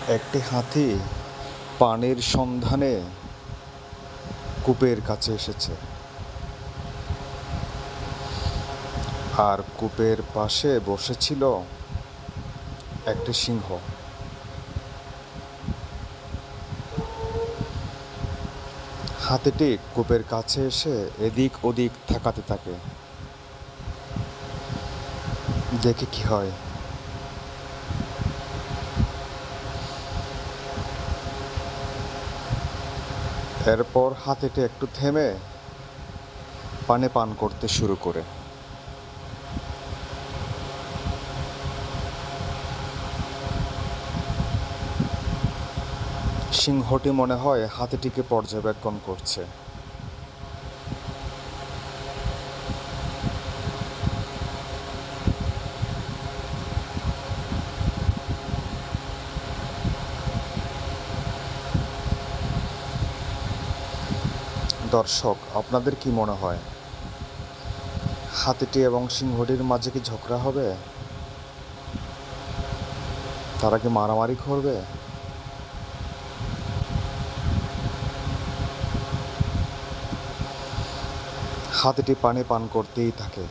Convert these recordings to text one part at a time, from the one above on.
একটি হাতি পানির সন্ধানে কূপের কাছে এসেছে। আর কূপের পাশে বসেছিল একটি সিংহ। হাতিটি কূপের কাছে এসে এদিক ওদিক তাকাতে থাকে। দেখে কি হয়। এরপর হাতিটি একটু থেমে পানি পান করতে শুরু করে। সিংহটি মনে হয় হাতিটিকে পর্যবেক্ষণ করছে। দর্শক, আপনাদের কি মনে হয়, হাতিটি এবং সিংহটির মাঝে কি ঝগড়া হবে? তারা কি মারামারি করবে? হাতিটি পানি পান করতেই থাকে।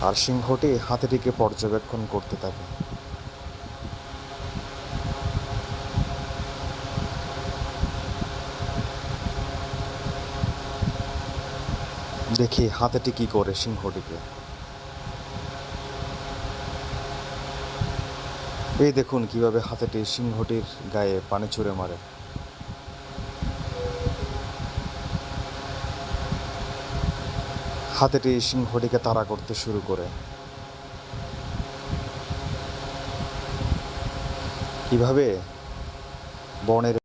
আর সিংহটি হাতিটিকে পর্যবেক্ষণ করতে থাকে। দেখি হাতিটি কি করে সিংহটিকে। এই দেখুন কিভাবে হাতিটি সিংহটির গায়ে পানি ছুঁড়ে মারে। হাতিটি সিংহটিকে তাড়া করতে শুরু করে। কিভাবে বনের